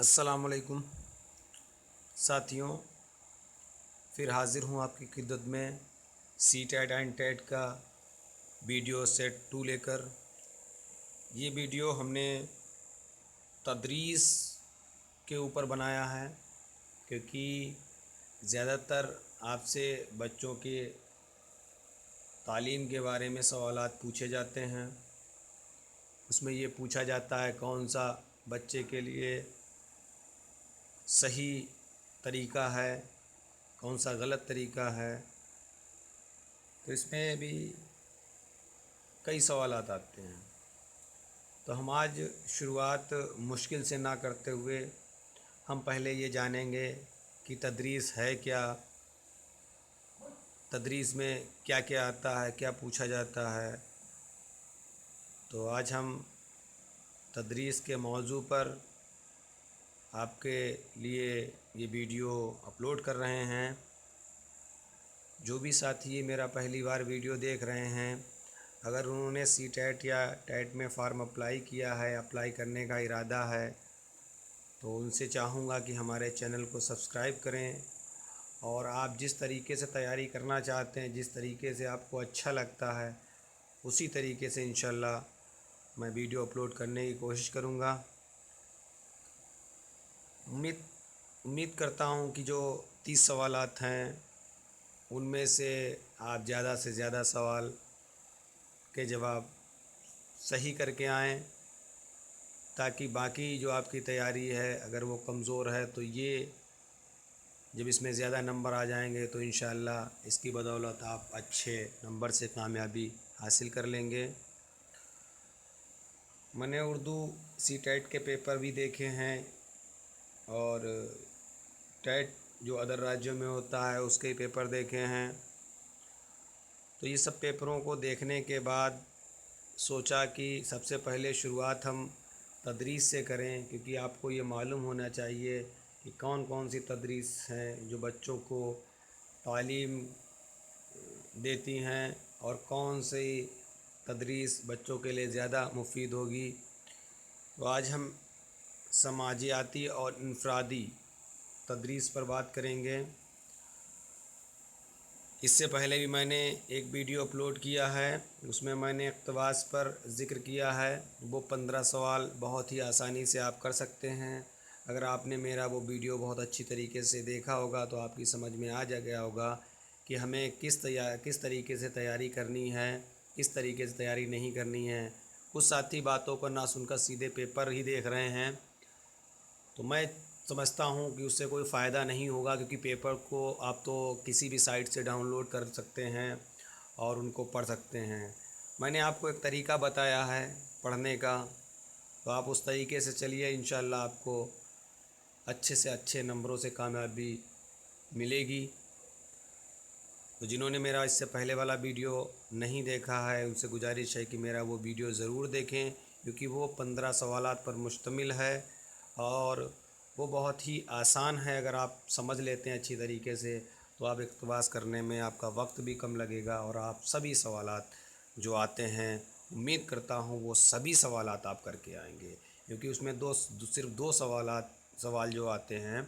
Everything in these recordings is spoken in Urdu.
السلام علیکم ساتھیوں، پھر حاضر ہوں آپ کی خدمت میں سی ٹیٹ اینڈ ٹیٹ کا ویڈیو سیٹ 2 لے کر۔ یہ ویڈیو ہم نے تدریس کے اوپر بنایا ہے، کیونکہ زیادہ تر آپ سے بچوں کے تعلیم کے بارے میں سوالات پوچھے جاتے ہیں۔ اس میں یہ پوچھا جاتا ہے کون سا بچے کے لیے صحیح طریقہ ہے، کون سا غلط طریقہ ہے۔ تو اس میں بھی کئی سوالات آتے ہیں، تو ہم آج شروعات مشکل سے نہ کرتے ہوئے ہم پہلے یہ جانیں گے کہ تدریس ہے کیا، تدریس میں کیا کیا آتا ہے، کیا پوچھا جاتا ہے۔ تو آج ہم تدریس کے موضوع پر آپ کے لیے یہ ویڈیو اپلوڈ کر رہے ہیں۔ جو بھی ساتھی میرا پہلی بار ویڈیو دیکھ رہے ہیں، اگر انہوں نے سی ٹیٹ یا ٹیٹ میں فارم اپلائی کیا ہے، اپلائی کرنے کا ارادہ ہے، تو ان سے چاہوں گا کہ ہمارے چینل کو سبسکرائب کریں، اور آپ جس طریقے سے تیاری کرنا چاہتے ہیں، جس طریقے سے آپ کو اچھا لگتا ہے، اسی طریقے سے انشاءاللہ میں ویڈیو اپلوڈ کرنے کی کوشش کروں گا۔ امید کرتا ہوں کہ جو 30 سوالات ہیں ان میں سے آپ زیادہ سے زیادہ سوال کے جواب صحیح کر کے آئیں، تاکہ باقی جو آپ کی تیاری ہے اگر وہ کمزور ہے تو یہ جب اس میں زیادہ نمبر آ جائیں گے تو انشاءاللہ اس کی بدولت آپ اچھے نمبر سے کامیابی حاصل کر لیں گے۔ میں نے اردو سی ٹیٹ کے پیپر بھی دیکھے ہیں، اور ٹیٹ جو ادر راجیوں میں ہوتا ہے اس کے پیپر دیکھے ہیں۔ تو یہ سب پیپروں کو دیکھنے کے بعد سوچا کہ سب سے پہلے شروعات ہم تدریس سے کریں، کیونکہ آپ کو یہ معلوم ہونا چاہیے کہ کون کون سی تدریس ہیں جو بچوں کو تعلیم دیتی ہیں، اور کون سی تدریس بچوں کے لیے زیادہ مفید ہوگی۔ تو آج ہم سماجیاتی اور انفرادی تدریس پر بات کریں گے۔ اس سے پہلے بھی میں نے ایک ویڈیو اپلوڈ کیا ہے، اس میں میں نے اقتباس پر ذکر کیا ہے۔ وہ 15 سوال بہت ہی آسانی سے آپ کر سکتے ہیں۔ اگر آپ نے میرا وہ ویڈیو بہت اچھی طریقے سے دیکھا ہوگا تو آپ کی سمجھ میں آ گیا ہوگا کہ ہمیں کس طریقے سے تیاری کرنی ہے، کس طریقے سے تیاری نہیں کرنی ہے۔ کچھ ساتھی باتوں کو نہ سن کر سیدھے پیپر ہی دیکھ رہے ہیں، تو میں سمجھتا ہوں کہ اس سے کوئی فائدہ نہیں ہوگا، کیونکہ پیپر کو آپ تو کسی بھی سائٹ سے ڈاؤن لوڈ کر سکتے ہیں اور ان کو پڑھ سکتے ہیں۔ میں نے آپ کو ایک طریقہ بتایا ہے پڑھنے کا، تو آپ اس طریقے سے چلیے، انشاءاللہ آپ کو اچھے سے اچھے نمبروں سے کامیابی ملے گی۔ تو جنہوں نے میرا اس سے پہلے والا ویڈیو نہیں دیکھا ہے ان سے گزارش ہے کہ میرا وہ ویڈیو ضرور دیکھیں، کیونکہ وہ 15 سوالات پر مشتمل ہے، اور وہ بہت ہی آسان ہے۔ اگر آپ سمجھ لیتے ہیں اچھی طریقے سے تو آپ اقتباس کرنے میں آپ کا وقت بھی کم لگے گا، اور آپ سبھی سوالات جو آتے ہیں امید کرتا ہوں وہ سبھی سوالات آپ کر کے آئیں گے، کیونکہ اس میں صرف دو سوال جو آتے ہیں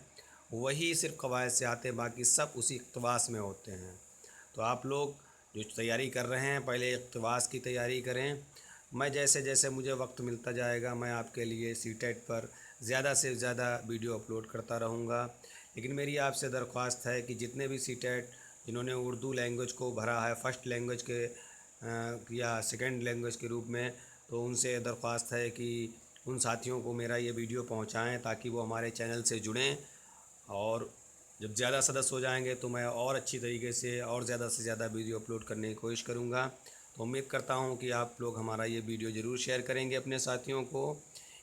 وہی صرف قواعد سے آتے ہیں، باقی سب اسی اقتباس میں ہوتے ہیں۔ تو آپ لوگ جو تیاری کر رہے ہیں پہلے اقتباس کی تیاری کریں۔ میں جیسے جیسے مجھے وقت ملتا جائے گا میں آپ کے لیے سی ٹیٹ پر زیادہ سے زیادہ ویڈیو اپلوڈ کرتا رہوں گا، لیکن میری آپ سے درخواست ہے کہ جتنے بھی سی ٹیٹ جنہوں نے اردو لینگویج کو بھرا ہے فرسٹ لینگویج کے یا سیکنڈ لینگویج کے روپ میں، تو ان سے درخواست ہے کہ ان ساتھیوں کو میرا یہ ویڈیو پہنچائیں تاکہ وہ ہمارے چینل سے جڑیں، اور جب زیادہ سدسیہ ہو جائیں گے تو میں اور اچھی طریقے سے اور زیادہ سے زیادہ ویڈیو اپلوڈ کرنے کی کوشش کروں گا۔ تو امید کرتا ہوں کہ آپ لوگ ہمارا یہ ویڈیو ضرور شیئر کریں گے اپنے ساتھیوں کو،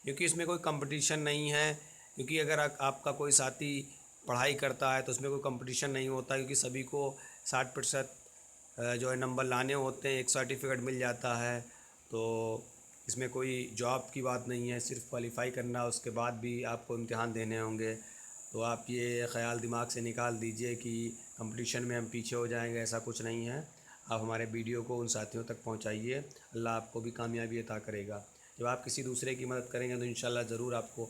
کیونکہ اس میں کوئی کمپٹیشن نہیں ہے۔ کیونکہ اگر آپ کا کوئی ساتھی پڑھائی کرتا ہے تو اس میں کوئی کمپٹیشن نہیں ہوتا، کیونکہ سبھی کو 60% جو ہے نمبر لانے ہوتے ہیں، ایک سرٹیفکیٹ مل جاتا ہے۔ تو اس میں کوئی جاب کی بات نہیں ہے، صرف کوالیفائی کرنا، اس کے بعد بھی آپ کو امتحان دینے ہوں گے۔ تو آپ یہ خیال دماغ سے نکال دیجئے کہ کمپٹیشن میں ہم پیچھے ہو جائیں گے، ایسا کچھ نہیں ہے۔ آپ ہمارے ویڈیو کو ان ساتھیوں تک پہنچائیے، اللہ آپ کو بھی کامیابی عطا کرے گا۔ جب آپ کسی دوسرے کی مدد کریں گے تو انشاءاللہ ضرور آپ کو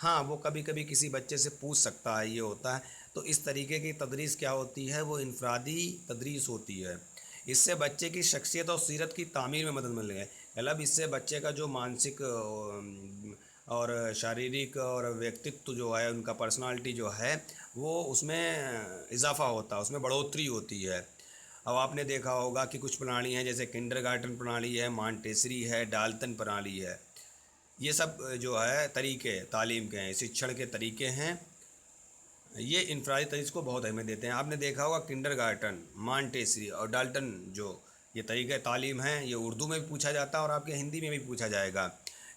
ہاں وہ کبھی کبھی کسی بچے سے پوچھ سکتا ہے، یہ ہوتا ہے۔ تو اس طریقے کی تدریس کیا ہوتی ہے، وہ انفرادی تدریس ہوتی ہے۔ اس سے بچے کی شخصیت اور سیرت کی تعمیر میں مدد مل گئی، مطلب اس سے بچے کا جو مانسک اور شاریرک اور ویکتتو جو ہے، ان کا پرسنالٹی جو ہے، وہ اس میں اضافہ ہوتا ہے، اس میں بڑھوتری ہوتی ہے۔ اب آپ نے دیکھا ہوگا کہ کچھ پرنالی ہیں، جیسے کنڈر گارٹن پرنالی ہے، مانٹیسری ہے، ڈالٹن پرنالی ہے۔ یہ سب جو ہے طریقے تعلیم کے ہیں، شکشن کے طریقے ہیں، یہ انفرادی تدریس کو بہت اہمیت دیتے ہیں۔ آپ نے دیکھا ہوگا کنڈر گارٹن، مانٹیسری اور ڈالٹن جو یہ طریقہ تعلیم ہیں، یہ اردو میں بھی پوچھا جاتا ہے اور آپ کے ہندی میں بھی پوچھا جائے گا۔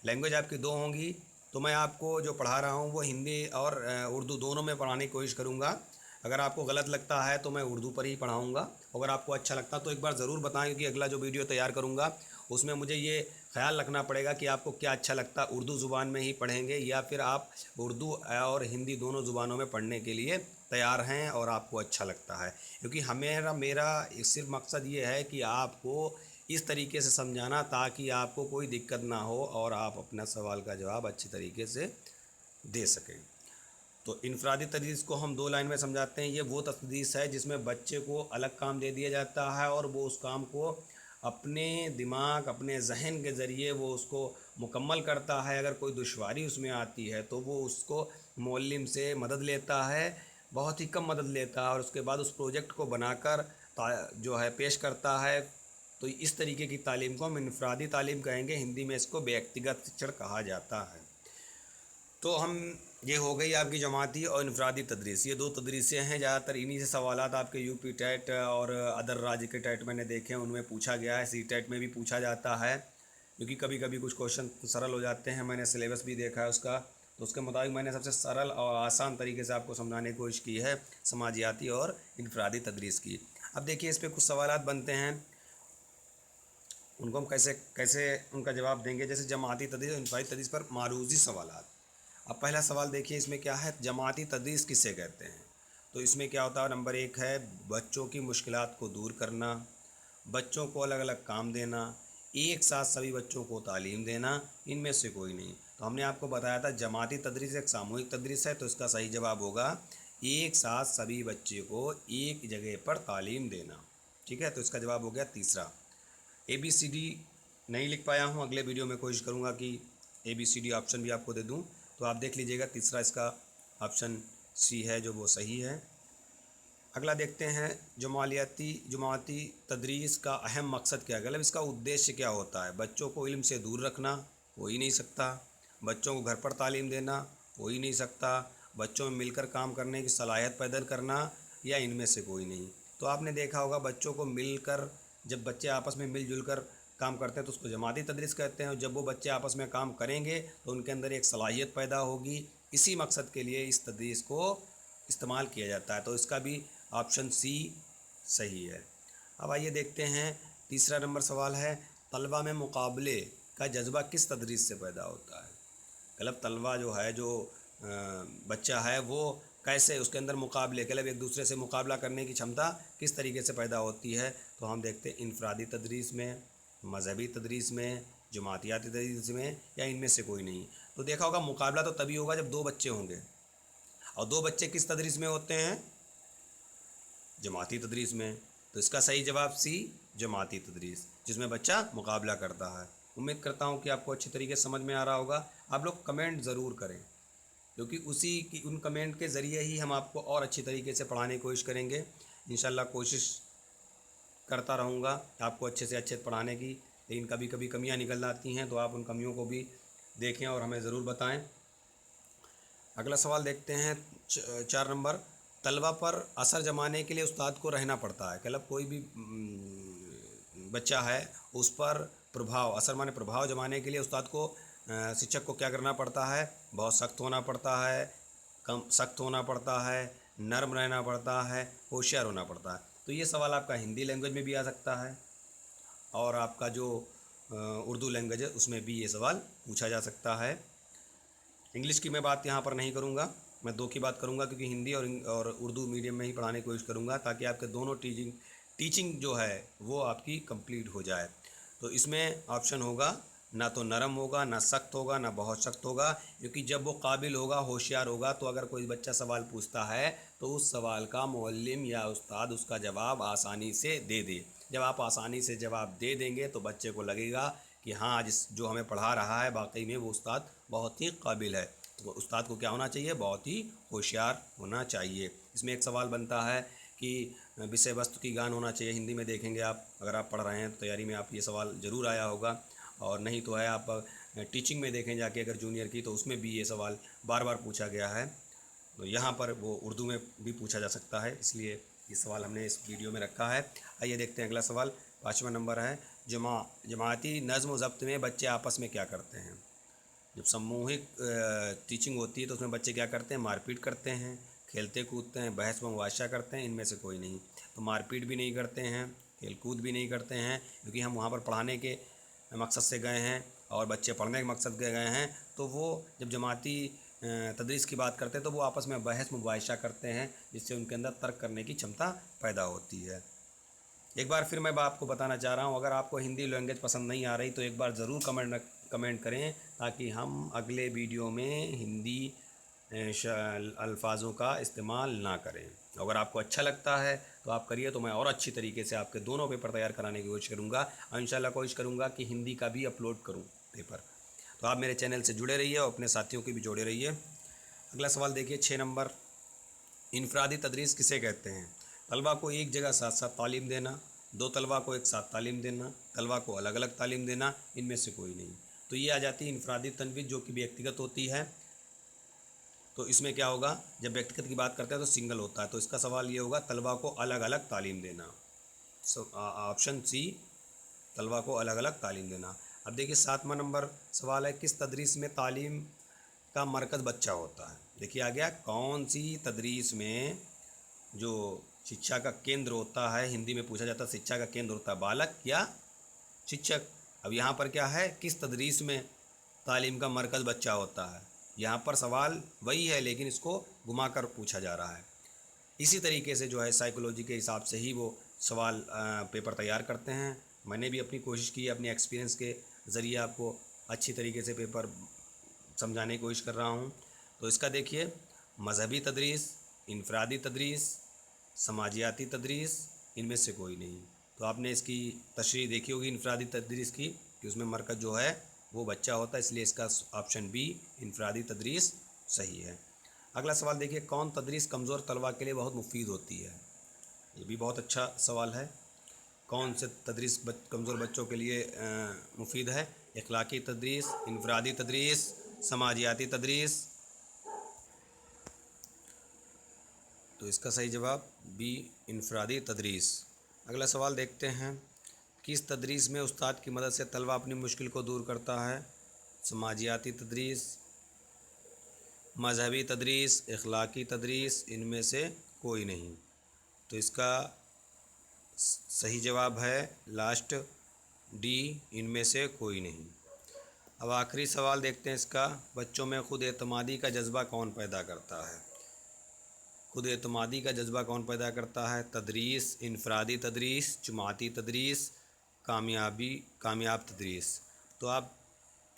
لینگویج آپ کی دو ہوں گی، تو میں آپ کو جو پڑھا رہا ہوں وہ ہندی اور اردو دونوں میں پڑھانے کی کوشش کروں گا۔ اگر آپ کو غلط لگتا ہے تو میں اردو پر ہی پڑھاؤں گا، اگر آپ کو اچھا لگتا ہے تو ایک بار ضرور بتائیں کہ اگلا جو ویڈیو تیار کروں گا اس میں مجھے یہ خیال رکھنا پڑے گا کہ آپ کو کیا اچھا لگتا ہے، اردو زبان میں ہی پڑھیں گے یا پھر آپ اردو اور ہندی دونوں زبانوں میں پڑھنے کے لیے تیار ہیں اور آپ کو اچھا لگتا ہے۔ کیونکہ میرا صرف مقصد یہ ہے کہ آپ کو اس طریقے سے سمجھانا تاکہ آپ کو کوئی دقت نہ ہو اور آپ اپنا سوال کا جواب اچھی طریقے سے دے سکیں۔ تو انفرادی تدریس کو ہم دو لائن میں سمجھاتے ہیں۔ یہ وہ تدریس ہے جس میں بچے کو الگ کام دے دیا جاتا ہے اور وہ اس کام کو اپنے دماغ، اپنے ذہن کے ذریعے وہ اس کو مکمل کرتا ہے۔ اگر کوئی دشواری اس میں آتی ہے تو وہ اس کو معلم سے مدد لیتا ہے، بہت ہی کم مدد لیتا ہے، اور اس کے بعد اس پروجیکٹ کو بنا کر جو ہے پیش کرتا ہے۔ تو اس طریقے کی تعلیم کو ہم انفرادی تعلیم کہیں گے، ہندی میں اس کو ویکتیگت شکشن کہا جاتا ہے۔ تو یہ ہو گئی آپ کی جماعتی اور انفرادی تدریس، یہ دو تدریسیں ہیں۔ زیادہ تر انہی سے سوالات آپ کے یو پی ٹیٹ اور ادر راج کے ٹیٹ میں نے دیکھے ہیں، ان میں پوچھا گیا ہے، سی ٹیٹ میں بھی پوچھا جاتا ہے، کیونکہ کبھی کبھی کچھ کوشچن سرل ہو جاتے ہیں۔ میں نے سلیبس بھی دیکھا ہے اس کا، تو اس کے مطابق میں نے سب سے سرل اور آسان طریقے سے آپ کو سمجھانے کی کوشش کی ہے سماجیاتی اور انفرادی تدریس کی۔ اب دیکھیے اس پہ کچھ سوالات بنتے ہیں، ان کو ہم کیسے ان کا جواب دیں گے۔ جیسے جماعتی تدریس اور انفرادی تدریس پر معروضی سوالات۔ اب پہلا سوال دیکھیے اس میں کیا ہے، جماعتی تدریس کسے کہتے ہیں؟ تو اس میں کیا ہوتا ہے، نمبر 1 ہے بچوں کی مشکلات کو دور کرنا، بچوں کو الگ الگ کام دینا، ایک ساتھ سبھی بچوں کو تعلیم دینا، ان میں سے کوئی نہیں۔ تو ہم نے آپ کو بتایا تھا جماعتی تدریس ایک ساموہک تدریس ہے، تو اس کا صحیح جواب ہوگا ایک ساتھ سبھی بچے کو ایک جگہ پر تعلیم دینا۔ ٹھیک ہے، تو اس کا جواب ہو گیا تیسرا۔ ABCD نہیں لکھ پایا ہوں، اگلے ویڈیو میں کوشش کروں گا کہ ABCD آپشن بھی آپ کو دے دوں، تو آپ دیکھ لیجئے گا، تیسرا اس کا آپشن C ہے جو وہ صحیح ہے۔ اگلا دیکھتے ہیں، جماعتی تدریس کا اہم مقصد کیا ہے، مطلب اس کا ادیش کیا ہوتا ہے؟ بچوں کو علم سے دور رکھنا، ہو ہی نہیں سکتا۔ بچوں کو گھر پر تعلیم دینا، ہو ہی نہیں سکتا۔ بچوں میں مل کر کام کرنے کی صلاحیت پیدا کرنا، یا ان میں سے کوئی نہیں۔ تو آپ نے دیکھا ہوگا بچوں کو مل کر، جب بچے آپس میں مل جل کر کام کرتے ہیں تو اس کو جماعتی تدریس کہتے ہیں، اور جب وہ بچے آپس میں کام کریں گے تو ان کے اندر ایک صلاحیت پیدا ہوگی۔ اسی مقصد کے لیے اس تدریس کو استعمال کیا جاتا ہے، تو اس کا بھی آپشن C صحیح ہے۔ اب آئیے دیکھتے ہیں، تیسرا نمبر سوال ہے، طلبہ میں مقابلے کا جذبہ کس تدریس سے پیدا ہوتا ہے؟ مطلب طلبہ جو ہے، جو بچہ ہے، وہ کیسے اس کے اندر مقابلے، مطلب ایک دوسرے سے مقابلہ کرنے کی چھمتا کس طریقے سے پیدا ہوتی ہے؟ تو ہم دیکھتے ہیں انفرادی تدریس میں، مذہبی تدریس میں، جماعتیاتی تدریس میں، یا ان میں سے کوئی نہیں۔ تو دیکھا ہوگا مقابلہ تو تبھی ہوگا جب دو بچے ہوں گے، اور دو بچے کس تدریس میں ہوتے ہیں؟ جماعتی تدریس میں۔ تو اس کا صحیح جواب C، جماعتی تدریس، جس میں بچہ مقابلہ کرتا ہے۔ امید کرتا ہوں کہ آپ کو اچھی طریقے سے سمجھ میں آ رہا ہوگا۔ آپ لوگ کمنٹ ضرور کریں، کیونکہ ان کمنٹ کے ذریعے ہی ہم آپ کو اور اچھی طریقے سے پڑھانے کی کوشش کریں گے۔ انشاءاللہ کوشش کرتا رہوں گا آپ کو اچھے سے اچھے پڑھانے کی، لیکن کبھی کبھی کمیاں نکل آتی ہیں، تو آپ ان کمیوں کو بھی دیکھیں اور ہمیں ضرور بتائیں۔ اگلا سوال دیکھتے ہیں، 4 نمبر، طلبہ پر اثر جمانے کے لیے استاد کو رہنا پڑتا ہے، مطلب کوئی بھی بچہ ہے اس پر اثر مانے پربھاؤ جمانے کے لیے استاد کو، شکشک کو کیا کرنا پڑتا ہے؟ بہت سخت ہونا پڑتا ہے، سخت ہونا پڑتا ہے، نرم رہنا پڑتا ہے، ہوشیار ہونا پڑتا ہے۔ تو یہ سوال آپ کا ہندی لینگویج میں بھی آ سکتا ہے، اور آپ کا جو اردو لینگویج ہے اس میں بھی یہ سوال پوچھا جا سکتا ہے۔ انگلش کی میں بات یہاں پر نہیں کروں گا، میں دو کی بات کروں گا، کیونکہ ہندی اور اردو میڈیم میں ہی پڑھانے کی کوشش کروں گا تاکہ آپ کے دونوں ٹیچنگ جو ہے وہ آپ کی کمپلیٹ ہو جائے۔ تو اس میں آپشن ہوگا نہ تو نرم ہوگا، نہ سخت ہوگا، نہ بہت سخت ہوگا، کیونکہ جب وہ قابل ہوگا، ہوشیار ہوگا، تو اگر کوئی بچہ سوال پوچھتا ہے تو اس سوال کا معلم یا استاد اس کا جواب آسانی سے دے دے۔ جب آپ آسانی سے جواب دے دیں گے تو بچے کو لگے گا کہ ہاں جو ہمیں پڑھا رہا ہے واقعی میں وہ استاد بہت ہی قابل ہے۔ تو استاد کو کیا ہونا چاہیے؟ بہت ہی ہوشیار ہونا چاہیے۔ اس میں ایک سوال بنتا ہے کہ وشے وستو کی گان ہونا چاہیے، ہندی میں دیکھیں گے آپ، اگر آپ پڑھ رہے ہیں تو تیاری میں آپ یہ سوال ضرور آیا ہوگا، اور نہیں تو ہے آپ ٹیچنگ میں دیکھیں جا کے اگر جونیئر کی، تو اس میں بھی یہ سوال بار بار پوچھا گیا ہے، تو یہاں پر وہ اردو میں بھی پوچھا جا سکتا ہے، اس لیے یہ سوال ہم نے اس ویڈیو میں رکھا ہے۔ آئیے دیکھتے ہیں اگلا سوال، 5واں نمبر ہے، جماعتی نظم و ضبط میں بچے آپس میں کیا کرتے ہیں؟ جب سموہک ٹیچنگ ہوتی ہے تو اس میں بچے کیا کرتے ہیں؟ مار پیٹ کرتے ہیں، کھیلتے کودتے ہیں، بحث و مباحثہ کرتے ہیں، ان میں سے کوئی نہیں۔ تو مار پیٹ بھی نہیں کرتے ہیں، کھیل کود بھی نہیں کرتے ہیں، کیونکہ ہم وہاں پر پڑھانے کے مقصد سے گئے ہیں اور بچے پڑھنے کے مقصد سے گئے ہیں، تو وہ جب جماعتی تدریس کی بات کرتے ہیں تو وہ آپس میں بحث مباحثہ کرتے ہیں، جس سے ان کے اندر ترک کرنے کی چھمتا پیدا ہوتی ہے۔ ایک بار پھر میں آپ کو بتانا چاہ رہا ہوں، اگر آپ کو ہندی لینگویج پسند نہیں آ رہی تو ایک بار ضرور کمنٹ کریں، تاکہ ہم اگلے ویڈیو میں ہندی الفاظوں کا استعمال نہ کریں۔ اگر آپ کو اچھا لگتا ہے تو آپ کریے، تو میں اور اچھی طریقے سے آپ کے دونوں پیپر تیار کرانے کی کوشش کروں گا، اور انشاءاللہ کوشش کروں گا کہ ہندی کا بھی اپلوڈ کروں پیپر۔ تو آپ میرے چینل سے جڑے رہیے اور اپنے ساتھیوں کی بھی جوڑے رہیے۔ اگلا سوال دیکھیے، 6 نمبر، انفرادی تدریس کسے کہتے ہیں؟ طلبہ کو ایک جگہ ساتھ ساتھ تعلیم دینا، دو طلبہ کو ایک ساتھ تعلیم دینا، طلبہ کو الگ الگ تعلیم دینا، ان میں سے کوئی نہیں۔ تو یہ آ جاتی ہے انفرادی تدریس، جو کہ ویکتیگت ہوتی ہے۔ تو اس میں کیا ہوگا؟ جب ویکتیگت کی بات کرتے ہیں تو سنگل ہوتا ہے، تو اس کا سوال یہ ہوگا طلبہ کو الگ الگ تعلیم دینا، آپشن سی، طلبہ کو الگ الگ تعلیم دینا۔ اب دیکھیے 7واں نمبر سوال ہے، کس تدریس میں تعلیم کا مرکز بچہ ہوتا ہے؟ دیکھیے آ گیا، کون سی تدریس میں جو شکشا کا کیندر ہوتا ہے، ہندی میں پوچھا جاتا ہے شکشا کا کیندر ہوتا ہے بالک یا شکشک۔ اب یہاں پر کیا ہے، کس تدریس میں تعلیم کا مرکز بچہ ہوتا ہے؟ یہاں پر سوال وہی ہے لیکن اس کو گھما کر پوچھا جا رہا ہے۔ اسی طریقے سے جو ہے سائیکولوجی کے حساب سے ہی وہ سوال پیپر تیار کرتے ہیں۔ میں نے بھی اپنی کوشش کی، اپنے ایکسپیرینس کے ذریعے آپ کو اچھی طریقے سے پیپر سمجھانے کی کوشش کر رہا ہوں۔ تو اس کا دیکھیے، مذہبی تدریس، انفرادی تدریس، سماجیاتی تدریس، ان میں سے کوئی نہیں۔ تو آپ نے اس کی تشریح دیکھی ہوگی انفرادی تدریس کی، کہ اس میں مرکز جو ہے وہ بچہ ہوتا ہے، اس لیے اس کا آپشن بی انفرادی تدریس صحیح ہے۔ اگلا سوال دیکھیے، کون تدریس کمزور طلبہ کے لیے بہت مفید ہوتی ہے؟ یہ بھی بہت اچھا سوال ہے، کون سے تدریس کمزور بچوں کے لیے مفید ہے؟ اخلاقی تدریس، انفرادی تدریس، سماجیاتی تدریس۔ تو اس کا صحیح جواب بی انفرادی تدریس۔ اگلا سوال دیکھتے ہیں، کس تدریس میں استاد کی مدد سے طلبہ اپنی مشکل کو دور کرتا ہے؟ سماجیاتی تدریس، مذہبی تدریس، اخلاقی تدریس، ان میں سے کوئی نہیں۔ تو اس کا صحیح جواب ہے لاسٹ ڈی، ان میں سے کوئی نہیں۔ اب آخری سوال دیکھتے ہیں اس کا، بچوں میں خود اعتمادی کا جذبہ کون پیدا کرتا ہے؟ خود اعتمادی کا جذبہ کون پیدا کرتا ہے؟ تدریس، انفرادی تدریس، جماعتی تدریس، کامیاب تدریس۔ تو آپ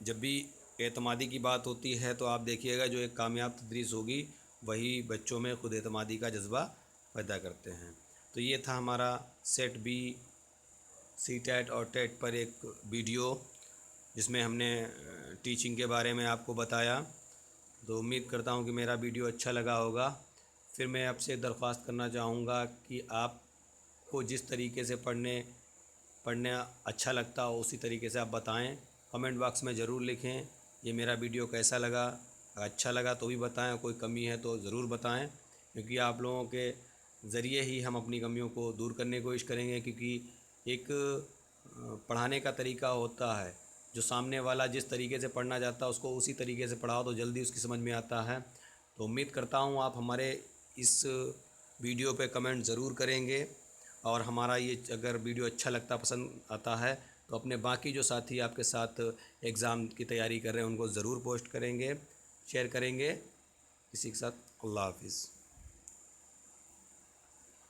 جب بھی اعتمادی کی بات ہوتی ہے تو آپ دیکھیے گا جو ایک کامیاب تدریس ہوگی وہی بچوں میں خود اعتمادی کا جذبہ پیدا کرتے ہیں۔ تو یہ تھا ہمارا سیٹ بی، سی ٹیٹ اور ٹیٹ پر ایک ویڈیو، جس میں ہم نے ٹیچنگ کے بارے میں آپ کو بتایا۔ تو امید کرتا ہوں کہ میرا ویڈیو اچھا لگا ہوگا۔ پھر میں آپ سے درخواست کرنا چاہوں گا کہ آپ کو جس طریقے سے پڑھنا اچھا لگتا ہو اسی طریقے سے آپ بتائیں، کمنٹ باکس میں ضرور لکھیں یہ میرا ویڈیو کیسا لگا۔ اگر اچھا لگا تو بھی بتائیں، کوئی کمی ہے تو ضرور بتائیں، کیونکہ آپ لوگوں کے ذریعے ہی ہم اپنی کمیوں کو دور کرنے کی کوشش کریں گے، کیونکہ ایک پڑھانے کا طریقہ ہوتا ہے، جو سامنے والا جس طریقے سے پڑھنا چاہتا ہے اس کو اسی طریقے سے پڑھاؤ تو جلدی اس کی سمجھ میں آتا ہے۔ تو امید کرتا ہوں آپ ہمارے اس ویڈیو پہ کمنٹ ضرور کریں گے، اور ہمارا یہ اگر ویڈیو اچھا لگتا، پسند آتا ہے تو اپنے باقی جو ساتھی آپ کے ساتھ ایگزام کی تیاری کر رہے ہیں ان کو ضرور پوسٹ کریں گے، شیئر کریں گے کسی کے ساتھ۔ اللہ حافظ۔